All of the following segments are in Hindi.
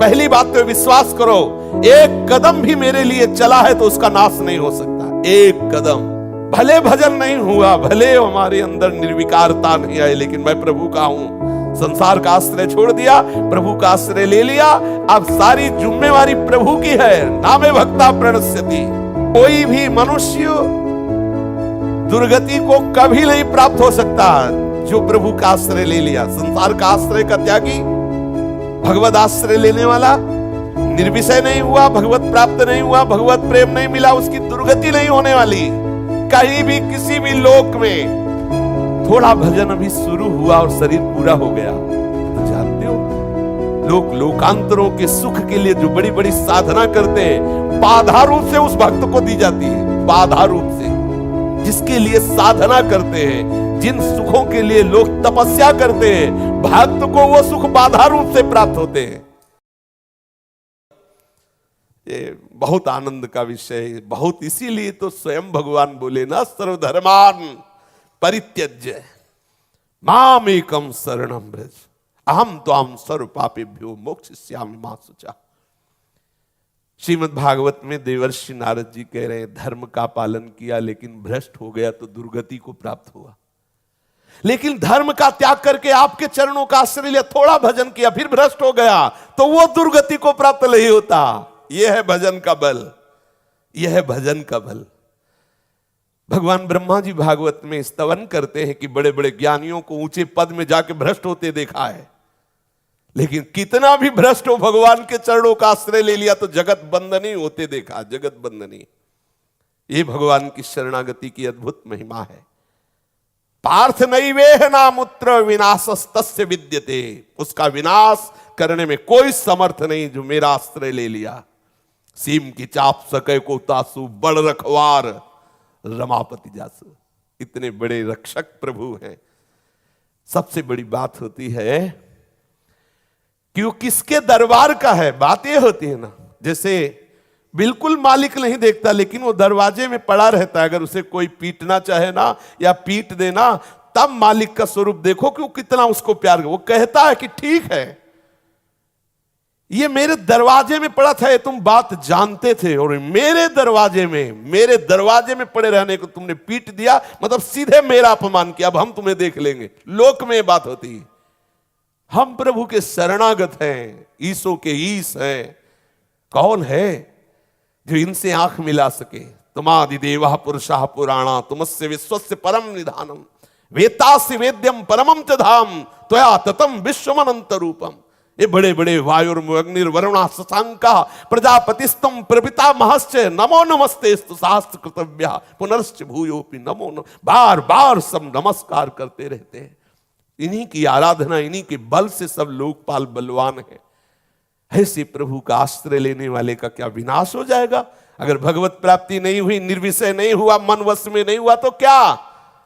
पहली बात तो विश्वास करो, एक कदम भी मेरे लिए चला है तो उसका नाश नहीं हो सकता। एक कदम, भले भजन नहीं हुआ, भले हमारे अंदर निर्विकारता नहीं आई, लेकिन मैं प्रभु का हूं। संसार का आश्रय छोड़ दिया, प्रभु का आश्रय ले लिया, अब सारी जिम्मेवारी प्रभु की है। नामे भक्ता प्रणश्यति। कोई भी मनुष्य दुर्गति को कभी नहीं प्राप्त हो सकता जो प्रभु का आश्रय ले लिया। संसार का आश्रय का त्यागी, भगवत आश्रय लेने वाला निर्विषय नहीं हुआ, भगवत प्राप्त नहीं हुआ, भगवत प्रेम नहीं मिला, उसकी दुर्गति नहीं होने वाली। कहीं भी किसी भी लोक में थोड़ा भजन अभी शुरू हुआ और शरीर पूरा हो गया तो जानते हो, लोग लोकांतरों के सुख के लिए जो बड़ी बड़ी साधना करते हैं, बाधा रूप से उस भक्त को दी जाती है। बाधा रूप से जिसके लिए साधना करते हैं, जिन सुखों के लिए लोग तपस्या करते हैं, भक्त को वो सुख बाधा रूप से प्राप्त होते हैं। ये बहुत आनंद का विषय है, बहुत। इसीलिए तो स्वयं भगवान बोले ना, सर्वधर्मान परित्यज्य माम एकम शरणम व्रज अहम त्वाम सर्व पापेभ्यो मोक्षयिष्यामि मा शुचा। श्रीमद् भागवत में देवर्षि नारद जी कह रहे हैं, धर्म का पालन किया लेकिन भ्रष्ट हो गया तो दुर्गति को प्राप्त हुआ। लेकिन धर्म का त्याग करके आपके चरणों का आश्रय लिया, थोड़ा भजन किया, फिर भ्रष्ट हो गया तो वो दुर्गति को प्राप्त नहीं होता। यह है भजन का बल, यह है भजन का बल। भगवान ब्रह्मा जी भागवत में स्तवन करते हैं कि बड़े बड़े ज्ञानियों को ऊंचे पद में जाके भ्रष्ट होते देखा है, लेकिन कितना भी भ्रष्ट हो, भगवान के चरणों का आश्रय ले लिया तो जगत बंदनी होते देखा। जगत बंदनी, ये भगवान की शरणागति की अद्भुत महिमा है। पार्थ नैवेह नामुत्र विनाशस्तस्य विद्यते। उसका विनाश करने में कोई समर्थ नहीं जो मेरा आश्रय ले लिया। सीम की चाप सके को तासु, बड़ रखवार रमापति जासु। इतने बड़े रक्षक प्रभु हैं। सबसे बड़ी बात होती है कि वो किसके दरबार का है। बात ये होती है ना, जैसे बिल्कुल मालिक नहीं देखता लेकिन वो दरवाजे में पड़ा रहता है। अगर उसे कोई पीटना चाहे ना या पीट देना, तब मालिक का स्वरूप देखो कि वो कितना उसको प्यार। वो कहता है कि ठीक है, ये मेरे दरवाजे में पड़ा था, ये तुम बात जानते थे, और मेरे दरवाजे में पड़े रहने को तुमने पीट दिया, मतलब सीधे मेरा अपमान किया। अब हम तुम्हें देख लेंगे। लोक में ये बात होती है। हम प्रभु के शरणागत हैं, ईसों के ईश हैं। कौन है जो इनसे आंख मिला सके? तुमादि देवा पुरुषा पुराणा तुमस्य विश्वस्य परम निधानम वेतासि वेद्यम परमम च धाम त्वया ततम विश्वमनंत रूपम। ये बड़े बड़े वायुर्मग्निर्वरुणा शशांका प्रजापतिस्तम प्रपिता महश्च नमो नमस्तेस्तु शास्त्र कृतव्या पुनश्च भूयोपि नमो नमः। बार बार सब नमस्कार करते रहते हैं। इन्हीं की आराधना, इन्हीं के बल से सब लोकपाल बलवान है। ऐसे प्रभु का आश्रय लेने वाले का क्या विनाश हो जाएगा? अगर भगवत प्राप्ति नहीं हुई, निर्विषय नहीं हुआ, मन वश में नहीं हुआ तो क्या?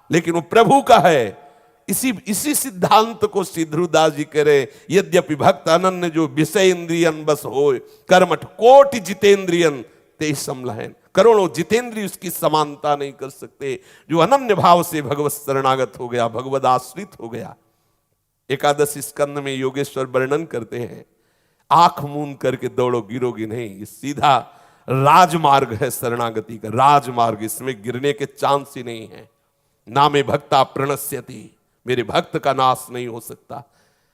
लेकिन वो प्रभु का है। इसी सिद्धांत को श्री ध्रुवदास जी कह रहे, यद्यपि भक्त अनन्य जो विषय इंद्रियन बस होय कर्मठ कोटि जितेंद्रियन ते समलहन। करोड़ों जितेंद्रिय उसकी समानता नहीं कर सकते। जो अनन्य भाव से भगवत शरणागत हो गया, भगवद आश्रित हो गया। एकादश स्कंद में योगेश्वर वर्णन करते हैं, आंख मूंद करके दौड़ो, गिरोगी नहीं। ये सीधा राजमार्ग है शरणागति का, राजमार्ग। इसमें गिरने के चांस ही नहीं है। नामे भक्ता प्रणश्यति, मेरे भक्त का नाश नहीं हो सकता।